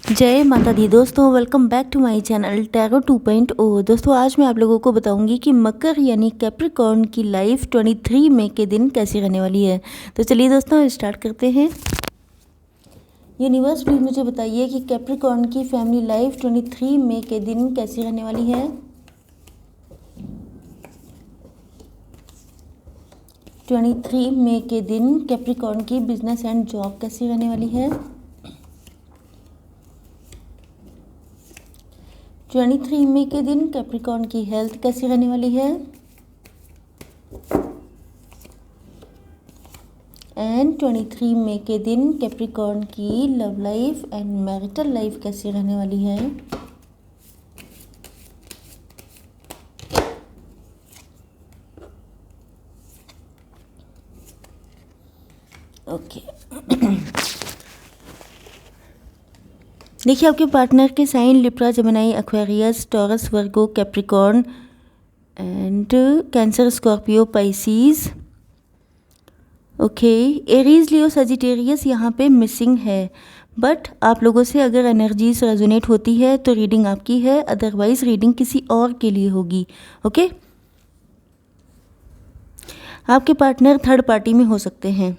जय माता दी दोस्तों, welcome back to my channel tarot 2.0। दोस्तों आज मैं आप लोगों को बताऊंगी कि मकर यानी कैप्रिकॉर्न की लाइफ 23 मई के दिन कैसी रहने वाली है। तो चलिए दोस्तों स्टार्ट करते हैं। यूनिवर्स प्लीज मुझे बताइए कि कैप्रिकॉर्न की फैमिली लाइफ 23 मई के दिन कैसी रहने वाली है। 23 मई के दिन कैप्रिकॉर्न की बिजनेस एंड जॉब कैसी रहने वाली है। 23 मई के दिन कैप्रिकॉर्न की हेल्थ कैसी रहने वाली है। एंड 23 मई के दिन कैप्रिकॉर्न की love life and marital life कैसी रहने वाली है। ओके देखिए, आपके पार्टनर के sign Libra, Gemini, Aquarius, Taurus, Virgo, Capricorn and Cancer, Scorpio, Pisces. Okay, Aries, Leo, Sagittarius यहाँ पे मिसिंग है, बट आप लोगों से अगर एनर्जीज रेजोनेट होती है तो रीडिंग आपकी है, अदरवाइज रीडिंग किसी और के लिए होगी। ओके, आपके पार्टनर थर्ड पार्टी में हो सकते हैं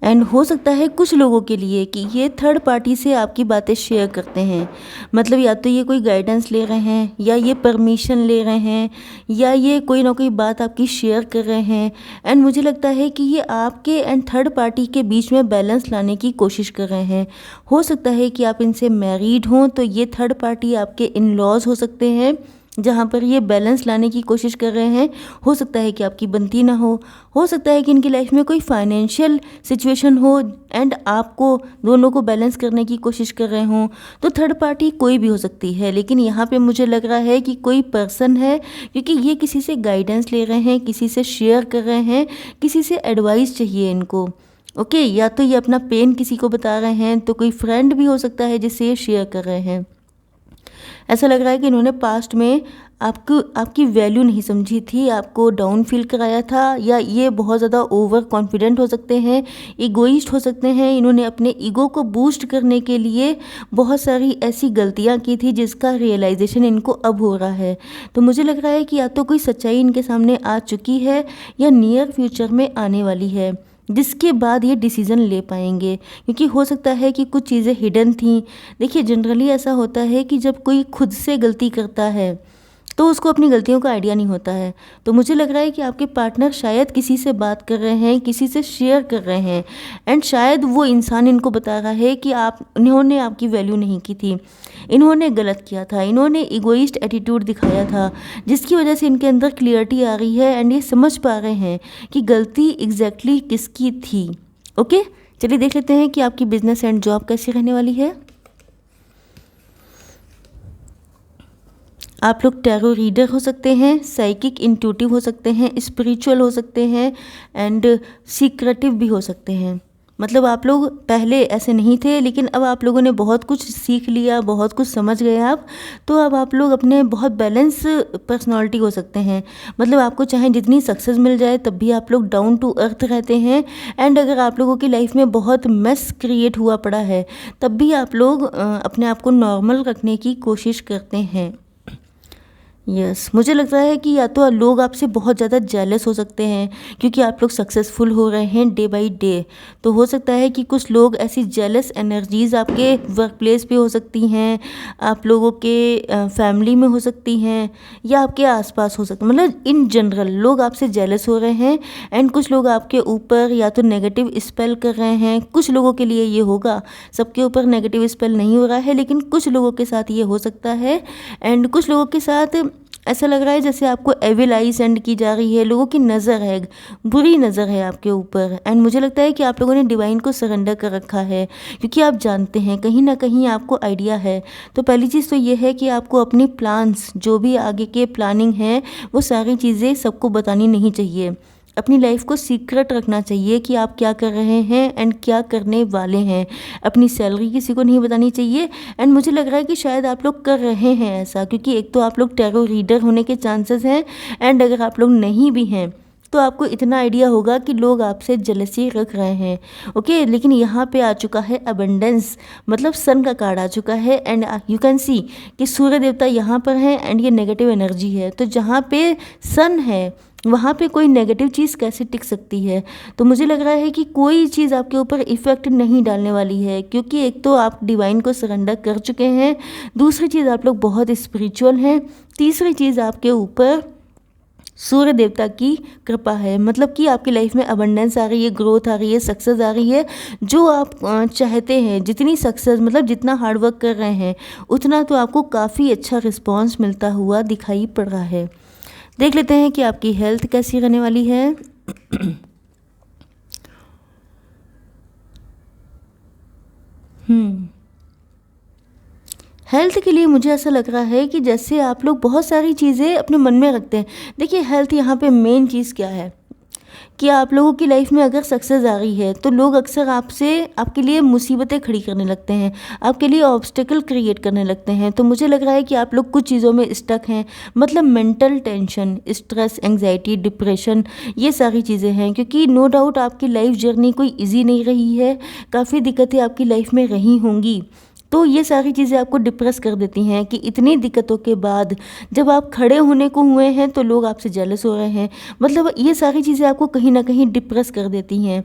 एंड हो सकता है कुछ लोगों के लिए कि ये थर्ड पार्टी से आपकी बातें शेयर करते हैं। मतलब या तो ये कोई गाइडेंस ले रहे हैं, या ये परमिशन ले रहे हैं, या ये कोई ना कोई बात आपकी शेयर कर रहे हैं। एंड मुझे लगता है कि ये आपके एंड थर्ड पार्टी के बीच में बैलेंस लाने की कोशिश कर रहे हैं। हो सकता है कि आप इनसे मैरिड हों तो ये थर्ड पार्टी आपके इन लॉज हो सकते हैं, जहाँ पर ये बैलेंस लाने की कोशिश कर रहे हैं। हो सकता है कि आपकी बनती ना हो सकता है कि इनकी लाइफ में कोई फाइनेंशियल सिचुएशन हो एंड आपको दोनों को बैलेंस करने की कोशिश कर रहे हों। तो थर्ड पार्टी कोई भी हो सकती है, लेकिन यहाँ पे मुझे लग रहा है कि कोई पर्सन है, क्योंकि ये किसी से गाइडेंस ले रहे हैं, किसी से शेयर कर रहे हैं, किसी से एडवाइस चाहिए इनको। ओके, या तो ये अपना पेन किसी को बता रहे हैं, तो कोई फ्रेंड भी हो सकता है जिससे ये शेयर कर रहे हैं। ऐसा लग रहा है कि इन्होंने पास्ट में आपकी वैल्यू नहीं समझी थी, आपको डाउन फील कराया था, या ये बहुत ज़्यादा ओवर कॉन्फिडेंट हो सकते हैं, ईगोइस्ट हो सकते हैं। इन्होंने अपने ईगो को बूस्ट करने के लिए बहुत सारी ऐसी गलतियां की थी जिसका रियलाइजेशन इनको अब हो रहा है। तो मुझे लग रहा है कि या तो कोई सच्चाई इनके सामने आ चुकी है या नियर फ्यूचर में आने वाली है, जिसके बाद ये डिसीज़न ले पाएंगे, क्योंकि हो सकता है कि कुछ चीज़ें हिडन थी। देखिए, जनरली ऐसा होता है कि जब कोई खुद से गलती करता है तो उसको अपनी गलतियों का आइडिया नहीं होता है। तो मुझे लग रहा है कि आपके पार्टनर शायद किसी से बात कर रहे हैं, किसी से शेयर कर रहे हैं, एंड शायद वो इंसान इनको बता रहा है कि इन्होंने आपकी वैल्यू नहीं की थी, इन्होंने गलत किया था, इन्होंने इगोइस्ट एटीट्यूड दिखाया था, जिसकी वजह से इनके अंदर क्लियरिटी आ रही है एंड ये समझ पा रहे हैं कि गलती एग्जैक्टली किसकी थी। ओके, चलिए देख लेते हैं कि आपकी बिजनेस एंड जॉब कैसी रहने वाली है। आप लोग टैरो रीडर हो सकते हैं, साइकिक इंट्यूटिव हो सकते हैं, स्पिरिचुअल हो सकते हैं एंड सीक्रेटिव भी हो सकते हैं। मतलब आप लोग पहले ऐसे नहीं थे, लेकिन अब आप लोगों ने बहुत कुछ सीख लिया, बहुत कुछ समझ गए आप, तो अब आप लोग अपने बहुत बैलेंस पर्सनालिटी हो सकते हैं। मतलब आपको चाहे जितनी सक्सेस मिल जाए तब भी आप लोग डाउन टू अर्थ रहते हैं, एंड अगर आप लोगों की लाइफ में बहुत मेस क्रिएट हुआ पड़ा है तब भी आप लोग अपने आप को नॉर्मल रखने की कोशिश करते हैं। यस, मुझे लगता है कि या तो लोग आपसे बहुत ज़्यादा जेलस हो सकते हैं क्योंकि आप लोग सक्सेसफुल हो रहे हैं डे बाय डे। तो हो सकता है कि कुछ लोग ऐसी जेलस एनर्जीज़ आपके वर्क प्लेस पे हो सकती हैं, आप लोगों के फैमिली में हो सकती हैं, या आपके आसपास हो सकती हैं। मतलब इन जनरल लोग आपसे जेलस हो रहे हैं एंड कुछ लोग आपके ऊपर या तो नेगेटिव स्पेल कर रहे हैं। कुछ लोगों के लिए ये होगा, सबके ऊपर नेगेटिव स्पेल नहीं हो रहा है, लेकिन कुछ लोगों के साथ ये हो सकता है। एंड कुछ लोगों के साथ ऐसा लग रहा है जैसे आपको एविल आई सेंड की जा रही है, लोगों की नज़र है, बुरी नज़र है आपके ऊपर। एंड मुझे लगता है कि आप लोगों ने डिवाइन को सरेंडर कर रखा है, क्योंकि आप जानते हैं, कहीं ना कहीं आपको आइडिया है। तो पहली चीज़ तो ये है कि आपको अपनी प्लान्स, जो भी आगे के प्लानिंग है, वो सारी चीज़ें सबको बतानी नहीं चाहिए। अपनी लाइफ को सीक्रेट रखना चाहिए कि आप क्या कर रहे हैं एंड क्या करने वाले हैं। अपनी सैलरी किसी को नहीं बतानी चाहिए। एंड मुझे लग रहा है कि शायद आप लोग कर रहे हैं ऐसा, क्योंकि एक तो आप लोग टैरो रीडर होने के चांसेस हैं, एंड अगर आप लोग नहीं भी हैं तो आपको इतना आइडिया होगा कि लोग आपसे जेलसी रख रहे हैं। ओके, लेकिन यहाँ पे आ चुका है अबंडेंस, मतलब सन का कार्ड आ चुका है एंड यू कैन सी कि सूर्य देवता यहाँ पर हैं एंड ये नेगेटिव एनर्जी है। तो जहाँ पे सन है वहाँ पे कोई नेगेटिव चीज़ कैसे टिक सकती है। तो मुझे लग रहा है कि कोई चीज़ आपके ऊपर इफ़ेक्ट नहीं डालने वाली है, क्योंकि एक तो आप डिवाइन को सरेंडर कर चुके हैं, दूसरी चीज़ आप लोग बहुत स्पिरिचुअल हैं, तीसरी चीज़ आपके ऊपर सूर्य देवता की कृपा है। मतलब कि आपकी लाइफ में अबंडेंस आ रही है, ग्रोथ आ रही है, सक्सेस आ रही है। जो आप चाहते हैं, जितनी सक्सेस, मतलब जितना हार्डवर्क कर रहे हैं उतना तो आपको काफ़ी अच्छा रिस्पॉन्स मिलता हुआ दिखाई पड़ रहा है। देख लेते हैं कि आपकी हेल्थ कैसी रहने वाली है। हेल्थ के लिए मुझे ऐसा लग रहा है कि जैसे आप लोग बहुत सारी चीज़ें अपने मन में रखते हैं। देखिए, हेल्थ यहाँ पे मेन चीज़ क्या है कि आप लोगों की लाइफ में अगर सक्सेस आ रही है तो लोग अक्सर आपके लिए मुसीबतें खड़ी करने लगते हैं, आपके लिए ऑब्स्टेकल क्रिएट करने लगते हैं। तो मुझे लग रहा है कि आप लोग कुछ चीज़ों में स्टक हैं, मतलब mental tension, stress, anxiety, depression, ये सारी चीज़ें हैं। क्योंकि नो डाउट आपकी लाइफ जर्नी कोई ईजी नहीं रही है, काफ़ी दिक्कतें आपकी लाइफ में रही होंगी। तो ये सारी चीज़ें आपको डिप्रेस कर देती हैं कि इतनी दिक्कतों के बाद जब आप खड़े होने को हुए हैं तो लोग आपसे जेलस हो रहे हैं। मतलब ये सारी चीज़ें आपको कहीं ना कहीं डिप्रेस कर देती हैं।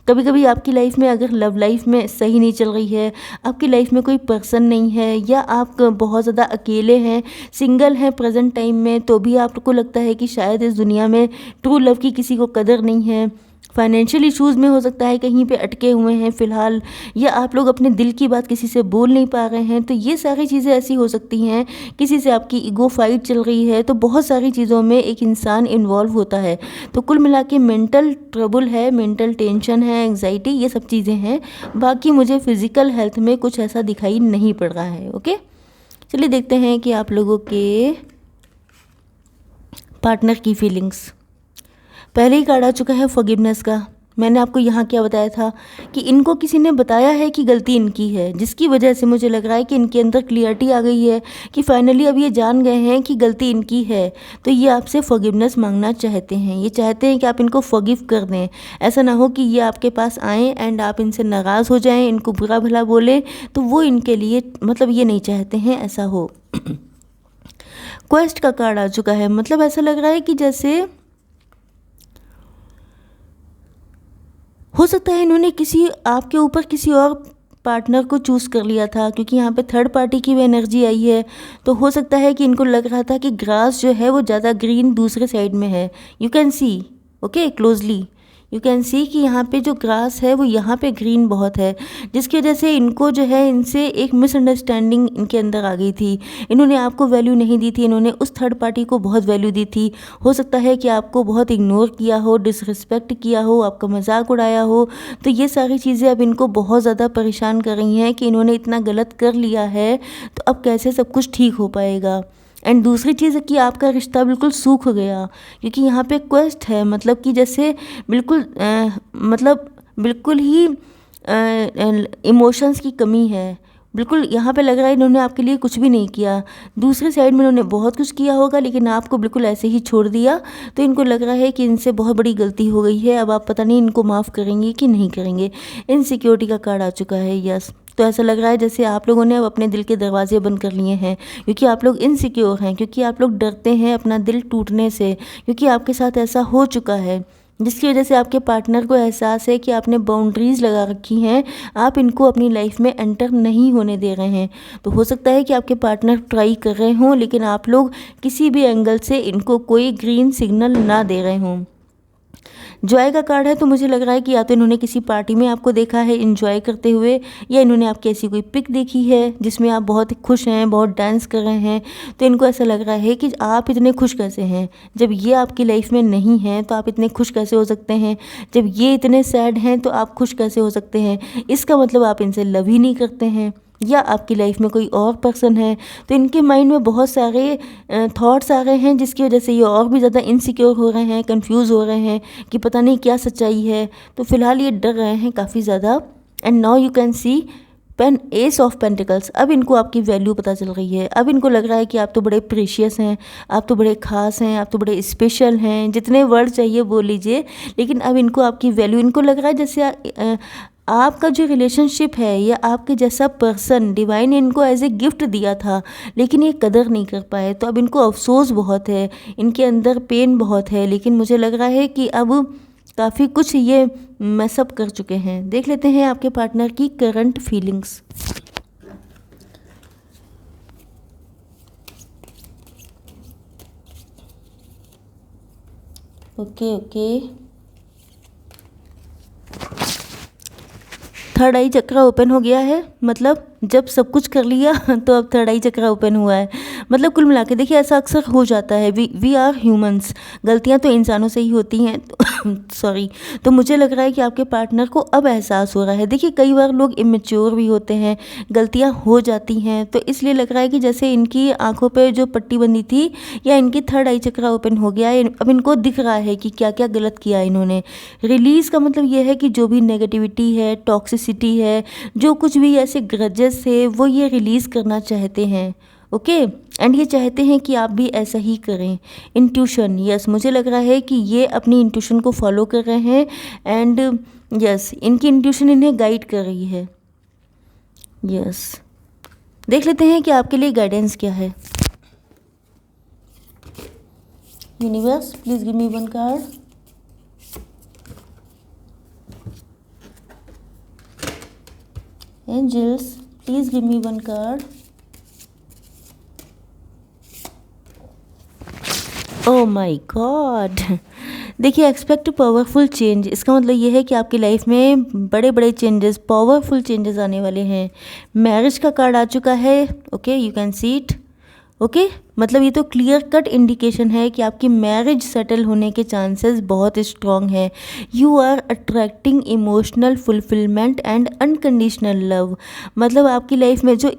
कभी कभी आपकी लाइफ में अगर लव लाइफ में सही नहीं चल रही है, आपकी लाइफ में कोई पर्सन नहीं है, या आप बहुत ज़्यादा अकेले हैं, सिंगल हैं प्रेजेंट टाइम में, तो भी आपको लगता है कि शायद इस दुनिया में ट्रू लव की किसी को कदर नहीं है। फाइनेंशियल इश्यूज़ में हो सकता है कहीं पे अटके हुए हैं फ़िलहाल, या आप लोग अपने दिल की बात किसी से बोल नहीं पा रहे हैं। तो ये सारी चीज़ें ऐसी हो सकती हैं, किसी से आपकी ईगो फाइट चल रही है। तो बहुत सारी चीज़ों में एक इंसान इन्वॉल्व होता है। तो कुल मिला के मेंटल ट्रबल है, मेंटल टेंशन है, एंग्जाइटी, ये सब चीज़ें हैं। बाकी मुझे फ़िज़िकल हेल्थ में कुछ ऐसा दिखाई नहीं पड़ रहा है। ओके, चलिए देखते हैं कि आप लोगों के पार्टनर की फीलिंग्स। पहले ही कार्ड आ चुका है फॉरगिवनेस का। मैंने आपको यहाँ क्या बताया था कि इनको किसी ने बताया है कि गलती इनकी है, जिसकी वजह से मुझे लग रहा है कि इनके अंदर क्लियरिटी आ गई है कि फाइनली अब ये जान गए हैं कि गलती इनकी है। तो ये आपसे फॉरगिवनेस मांगना चाहते हैं, ये चाहते हैं कि आप इनको फॉरगिव कर दें। ऐसा ना हो कि ये आपके पास आएँ एंड आप इनसे नाराज़ हो जाएँ, इनको बुरा भला बोले, तो वो इनके लिए, मतलब ये नहीं चाहते हैं ऐसा हो। क्वेस्ट का कार्ड आ चुका है। मतलब ऐसा लग रहा है कि जैसे हो सकता है इन्होंने आपके ऊपर किसी और पार्टनर को चूज़ कर लिया था, क्योंकि यहाँ पे थर्ड पार्टी की भी एनर्जी आई है। तो हो सकता है कि इनको लग रहा था कि ग्रास जो है वो ज़्यादा ग्रीन दूसरे साइड में है। You can C, okay, closely you can सी कि यहाँ पे जो ग्रास है वो यहाँ पे ग्रीन बहुत है, जिसकी वजह से इनको जो है इनसे एक मिसअंडरस्टैंडिंग इनके अंदर आ गई थी। इन्होंने आपको वैल्यू नहीं दी थी, इन्होंने उस थर्ड पार्टी को बहुत वैल्यू दी थी। हो सकता है कि आपको बहुत इग्नोर किया हो, डिसरिस्पेक्ट किया हो, आपका मजाक उड़ाया हो। तो ये सारी चीज़ें अब इनको बहुत ज़्यादा परेशान कर रही हैं कि इन्होंने इतना गलत कर लिया है, तो अब कैसे सब कुछ ठीक हो पाएगा। एंड दूसरी चीज़ है कि आपका रिश्ता बिल्कुल सूख गया, क्योंकि यहाँ पे क्वेस्ट है। मतलब कि जैसे बिल्कुल मतलब बिल्कुल ही इमोशंस की कमी है। बिल्कुल यहाँ पे लग रहा है इन्होंने आपके लिए कुछ भी नहीं किया। दूसरी साइड में इन्होंने बहुत कुछ किया होगा, लेकिन आपको बिल्कुल ऐसे ही छोड़ दिया। तो इनको लग रहा है कि इनसे बहुत बड़ी गलती हो गई है। अब आप पता नहीं इनको माफ़ करेंगे कि नहीं करेंगे। इनसिक्योरिटी का कार्ड आ चुका है, यस। तो ऐसा लग रहा है जैसे आप लोगों ने अब अपने दिल के दरवाजे बंद कर लिए हैं, क्योंकि आप लोग इनसिक्योर हैं, क्योंकि आप लोग डरते हैं अपना दिल टूटने से, क्योंकि आपके साथ ऐसा हो चुका है, जिसकी वजह से आपके पार्टनर को एहसास है कि आपने बाउंड्रीज़ लगा रखी हैं, आप इनको अपनी लाइफ में एंटर नहीं होने दे रहे हैं। तो हो सकता है कि आपके पार्टनर ट्राई कर रहे हों, लेकिन आप लोग किसी भी एंगल से इनको कोई ग्रीन सिग्नल ना दे रहे हों। जॉय का कार्ड है, तो मुझे लग रहा है कि या तो इन्होंने किसी पार्टी में आपको देखा है एंजॉय करते हुए, या इन्होंने आपकी ऐसी कोई पिक देखी है जिसमें आप बहुत खुश हैं, बहुत डांस कर रहे हैं। तो इनको ऐसा लग रहा है कि आप इतने खुश कैसे हैं, जब ये आपकी लाइफ में नहीं हैं तो आप इतने खुश कैसे हो सकते हैं, जब ये इतने सैड हैं तो आप खुश कैसे हो सकते हैं। इसका मतलब आप इनसे लव ही नहीं करते हैं, या आपकी लाइफ में कोई और पर्सन है। तो इनके माइंड में बहुत सारे थॉट्स आ रहे हैं, जिसकी वजह से ये और भी ज़्यादा इनसिक्योर हो रहे हैं, कंफ्यूज हो रहे हैं कि पता नहीं क्या सच्चाई है। तो फिलहाल ये डर रहे हैं काफ़ी ज़्यादा। And now you can see ace of pentacles, अब इनको आपकी वैल्यू पता चल रही है। अब इनको लग रहा है कि आप तो बड़े प्रीशियस हैं, आप तो बड़े ख़ास हैं, आप तो बड़े स्पेशल हैं, जितने वर्ड चाहिए बोल लीजिए। लेकिन अब इनको आपकी वैल्यू, इनको लग रहा है जैसे आपका जो रिलेशनशिप है या आपके जैसा पर्सन डिवाइन ने इनको एज ए गिफ्ट दिया था, लेकिन ये कदर नहीं कर पाए। तो अब इनको अफसोस बहुत है, इनके अंदर पेन बहुत है। लेकिन मुझे लग रहा है कि अब काफ़ी कुछ ये मैसअप कर चुके हैं। देख लेते हैं आपके पार्टनर की करंट फीलिंग्स। ओके, थर्ड आई चक्रा ओपन हो गया है। मतलब जब सब कुछ कर लिया तो अब थर्ड आई चक्रा ओपन हुआ है। मतलब कुल मिला के देखिए, ऐसा अक्सर हो जाता है। वी आर ह्यूमंस, गलतियां तो इंसानों से ही होती हैं। सॉरी। तो मुझे लग रहा है कि आपके पार्टनर को अब एहसास हो रहा है। देखिए कई बार लोग इमेच्योर भी होते हैं, गलतियां हो जाती हैं, तो इसलिए लग रहा है कि जैसे इनकी आंखों पे जो पट्टी बंधी थी या इनकी थर्ड आई चक्रा ओपन हो गया है। अब इनको दिख रहा है कि क्या क्या गलत किया इन्होंने। रिलीज़ का मतलब ये है कि जो भी नेगेटिविटी है, टॉक्सिसिटी है, जो कुछ भी ऐसे ग्रजेस है, वो ये रिलीज़ करना चाहते हैं। ओके, एंड ये चाहते हैं कि आप भी ऐसा ही करें। इंट्यूशन, यस, मुझे लग रहा है कि ये अपनी इंट्यूशन को फॉलो कर रहे हैं। एंड यस, इनकी इंट्यूशन इन्हें गाइड कर रही है। यस, देख लेते हैं कि आपके लिए गाइडेंस क्या है। Universe, please give me one card. Angels, please give me one card. Oh my God. देखिए, एक्सपेक्ट पावरफुल चेंज, इसका मतलब ये है कि आपकी लाइफ में बड़े बड़े चेंजेस, पावरफुल चेंजेस आने वाले हैं। मैरिज का कार्ड आ चुका है। Okay, you can see it. Okay, मतलब ये तो क्लियर कट इंडिकेशन है कि आपकी मैरिज सेटल होने के चांसेस बहुत स्ट्रॉन्ग है। You are attracting emotional fulfilment and unconditional love. मतलब आपकी लाइफ में जो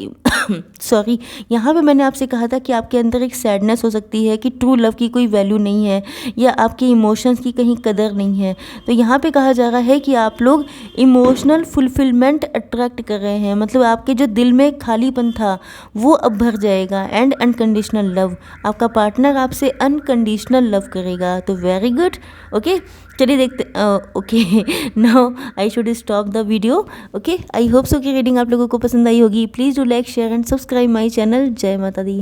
सॉरी, यहाँ पे मैंने आपसे कहा था कि आपके अंदर एक सैडनेस हो सकती है कि ट्रू लव की कोई वैल्यू नहीं है या आपके इमोशंस की कहीं कदर नहीं है। तो यहाँ पे कहा जा रहा है कि आप लोग इमोशनल फुलफिलमेंट अट्रैक्ट कर रहे हैं। मतलब आपके जो दिल में खालीपन था वो अब भर जाएगा। एंड अनकंडीशनल लव, आपका पार्टनर आपसे अनकंडीशनल लव करेगा। तो वेरी गुड। ओके, चलिए देखते। Okay, now I should stop the video. Okay, I hope so कि रीडिंग आप लोगों को पसंद आई होगी। Please do like, share and subscribe my channel. जय माता दी।